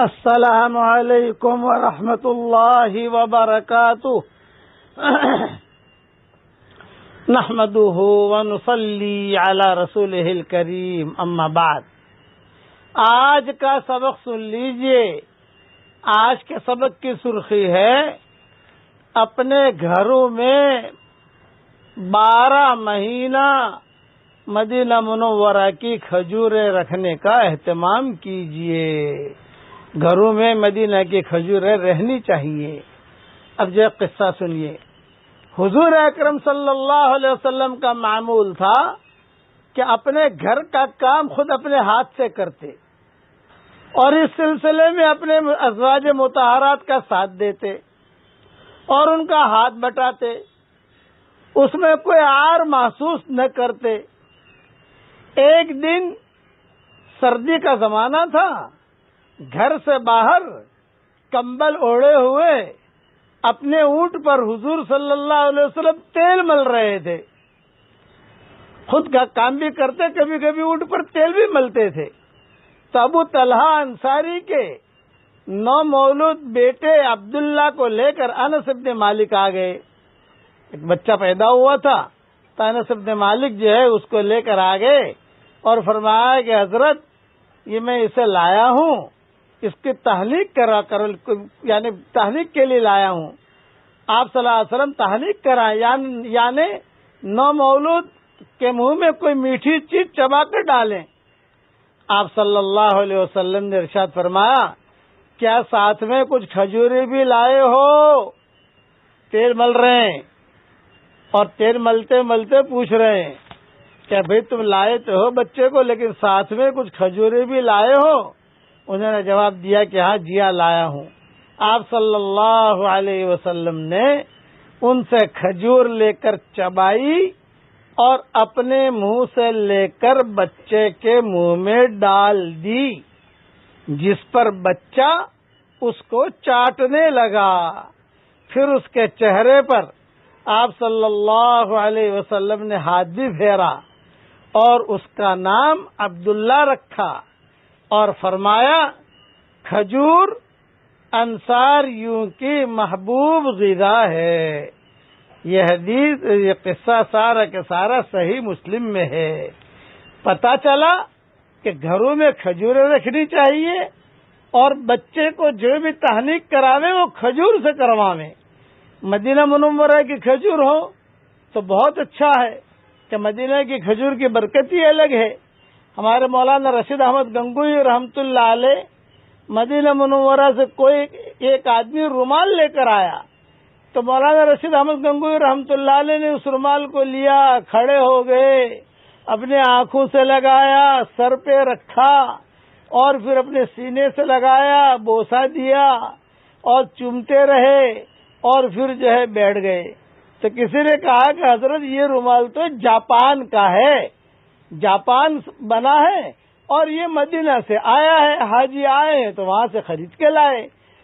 السلام علیکم ورحمۃ اللہ وبرکاتہ نحمده ونصلی علی رسولہ الکریم اما بعد۔ آج کا سبق سن لیجئے۔ آج کے سبق کی سرخی ہے اپنے گھروں میں 12 مہینہ مدینہ منورہ کی کھجوریں رکھنے کا اہتمام کیجئے۔ گھروں میں مدینہ کی کھجوریں رہنی چاہیے۔ اب جو قصہ سنیے۔ حضور اکرم صلی اللہ علیہ وسلم کا معمول تھا کہ اپنے گھر کا کام خود اپنے ہاتھ سے کرتے اور اس سلسلے میں اپنے ازواج مطہرات کا ساتھ دیتے اور ان کا ہاتھ بٹاتے، اس میں کوئی عار محسوس نہ کرتے۔ ایک دن سردی کا زمانہ تھا، گھر سے باہر کمبل اوڑھے ہوئے اپنے اونٹ پر حضور صلی اللہ علیہ وسلم تیل مل رہے تھے۔ خود کا کام بھی کرتے، کبھی کبھی اونٹ پر تیل بھی ملتے تھے۔ تو ابو طلحہ انصاری کے نومولود بیٹے عبداللہ کو لے کر انس بن مالک آ گئے۔ ایک بچہ پیدا ہوا تھا تو انس بن مالک جو ہے اس کو لے کر آ گئے اور فرمایا کہ حضرت یہ میں اسے لایا ہوں، اس کی تحلیق یعنی تحلیق کے لیے لایا ہوں۔ آپ صلی اللہ علیہ وسلم تحلیق کرائیں، یعنی نومولود کے منہ میں کوئی میٹھی چیز چبا کر ڈالیں۔ آپ صلی اللہ علیہ وسلم نے ارشاد فرمایا کیا ساتھ میں کچھ کھجورے بھی لائے ہو؟ تیل مل رہے ہیں اور تیل ملتے ملتے پوچھ رہے ہیں کہ بھئی تم لائے تو ہو بچے کو، لیکن ساتھ میں کچھ کھجورے بھی لائے ہو؟ انہوں نے جواب دیا کہ ہاں جی ہاں لایا ہوں۔ آپ صلی اللہ علیہ وسلم نے ان سے کھجور لے کر چبائی اور اپنے منہ سے لے کر بچے کے منہ میں ڈال دی، جس پر بچہ اس کو چاٹنے لگا۔ پھر اس کے چہرے پر آپ صلی اللہ علیہ وسلم نے ہاتھ بھی پھیرا اور اس کا نام عبداللہ رکھا اور فرمایا کھجور انصاریوں کی محبوب غذا ہے۔ یہ قصہ سارا کے سارا صحیح مسلم میں ہے۔ پتہ چلا کہ گھروں میں کھجوریں رکھنی چاہیے اور بچے کو جو بھی تحلیق کراوے وہ کھجور سے کرواویں۔ مدینہ منورہ کی کھجور ہو تو بہت اچھا ہے کہ مدینہ کی کھجور کی برکت ہی الگ ہے۔ ہمارے مولانا رشید احمد گنگوئی رحمۃ اللہ علیہ مدینہ منورہ سے کوئی ایک آدمی رومال لے کر آیا تو مولانا رشید احمد گنگوئی رحمۃ اللہ علیہ نے اس رومال کو لیا، کھڑے ہو گئے، اپنے آنکھوں سے لگایا، سر پہ رکھا اور پھر اپنے سینے سے لگایا، بوسہ دیا اور چومتے رہے اور پھر جو ہے بیٹھ گئے۔ تو کسی نے کہا کہ حضرت یہ رومال تو جاپان کا ہے، جاپان بنا ہے اور یہ مدینہ سے آیا ہے، حاجی آئے ہیں تو وہاں سے خرید کے لائے۔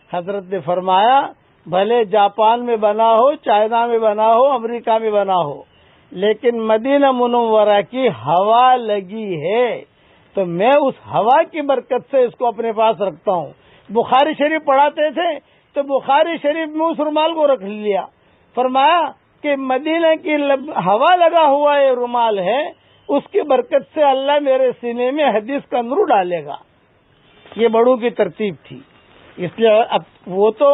حضرت نے فرمایا بھلے جاپان میں بنا ہو، چائنا میں بنا ہو، امریکہ میں بنا ہو، لیکن مدینہ منورہ کی ہوا لگی ہے تو میں اس ہوا کی برکت سے اس کو اپنے پاس رکھتا ہوں۔ بخاری شریف پڑھاتے تھے تو بخاری شریف میں اس رومال کو رکھ لیا۔ فرمایا کہ مدینہ کی ہوا لگا ہوا یہ رومال ہے، اس کی برکت سے اللہ میرے سینے میں حدیث کا نور ڈالے گا۔ یہ بڑوں کی ترتیب تھی۔ اس لیے اب وہ تو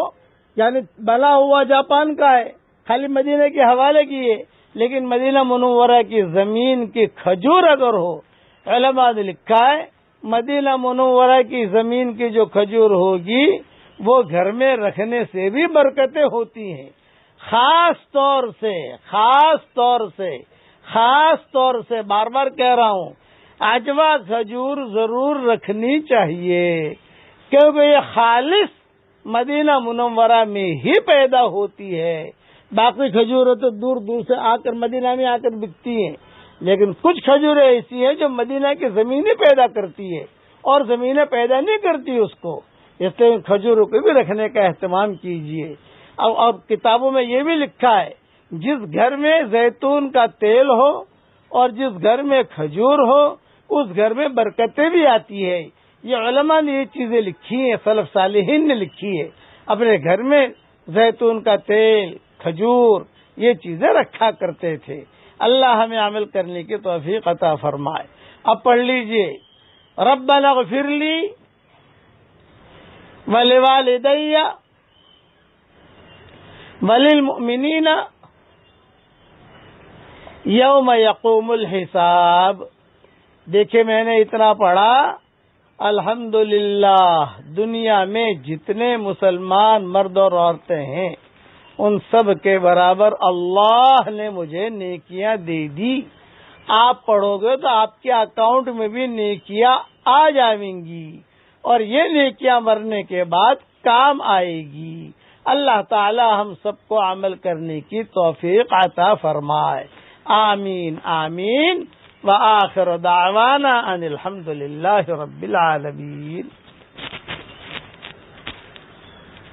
یعنی بنا ہوا جاپان کا ہے، خالی مدینہ کے حوالے کی ہے، لیکن مدینہ منورہ کی زمین کی کھجور اگر ہو، علماء نے لکھا ہے مدینہ منورہ کی زمین کی جو کھجور ہوگی وہ گھر میں رکھنے سے بھی برکتیں ہوتی ہیں۔ خاص طور سے بار بار کہہ رہا ہوں عجوا کھجور ضرور رکھنی چاہیے، کیونکہ یہ خالص مدینہ منورہ میں ہی پیدا ہوتی ہے۔ باقی کھجوریں تو دور دور سے آ کر مدینہ میں آ کر بکتی ہیں، لیکن کچھ کھجوریں ایسی ہیں جو مدینہ کی زمینیں پیدا کرتی ہے اور زمینیں پیدا نہیں کرتی اس کو، اس لیے کھجوروں کو بھی رکھنے کا اہتمام کیجیے۔ اور کتابوں میں یہ بھی لکھا ہے جس گھر میں زیتون کا تیل ہو اور جس گھر میں کھجور ہو اس گھر میں برکتیں بھی آتی ہے۔ یہ علماء نے یہ چیزیں لکھی ہیں، سلف صالحین نے لکھی ہے، اپنے گھر میں زیتون کا تیل، کھجور، یہ چیزیں رکھا کرتے تھے۔ اللہ ہمیں عمل کرنے کی توفیق عطا فرمائے۔ اب پڑھ لیجئے، ربنا اغفر لی ولوالدی وللمؤمنین یوم یقوم الحساب۔ دیکھیں میں نے اتنا پڑھا، الحمدللہ دنیا میں جتنے مسلمان مرد اور عورتیں ہیں ان سب کے برابر اللہ نے مجھے نیکیاں دے دی۔ آپ پڑھو گے تو آپ کے اکاؤنٹ میں بھی نیکیاں آ جائیں گی، اور یہ نیکیاں مرنے کے بعد کام آئے گی۔ اللہ تعالی ہم سب کو عمل کرنے کی توفیق عطا فرمائے، آمین آمین۔ وآخر دعوانا ان الحمد للہ رب العالمین۔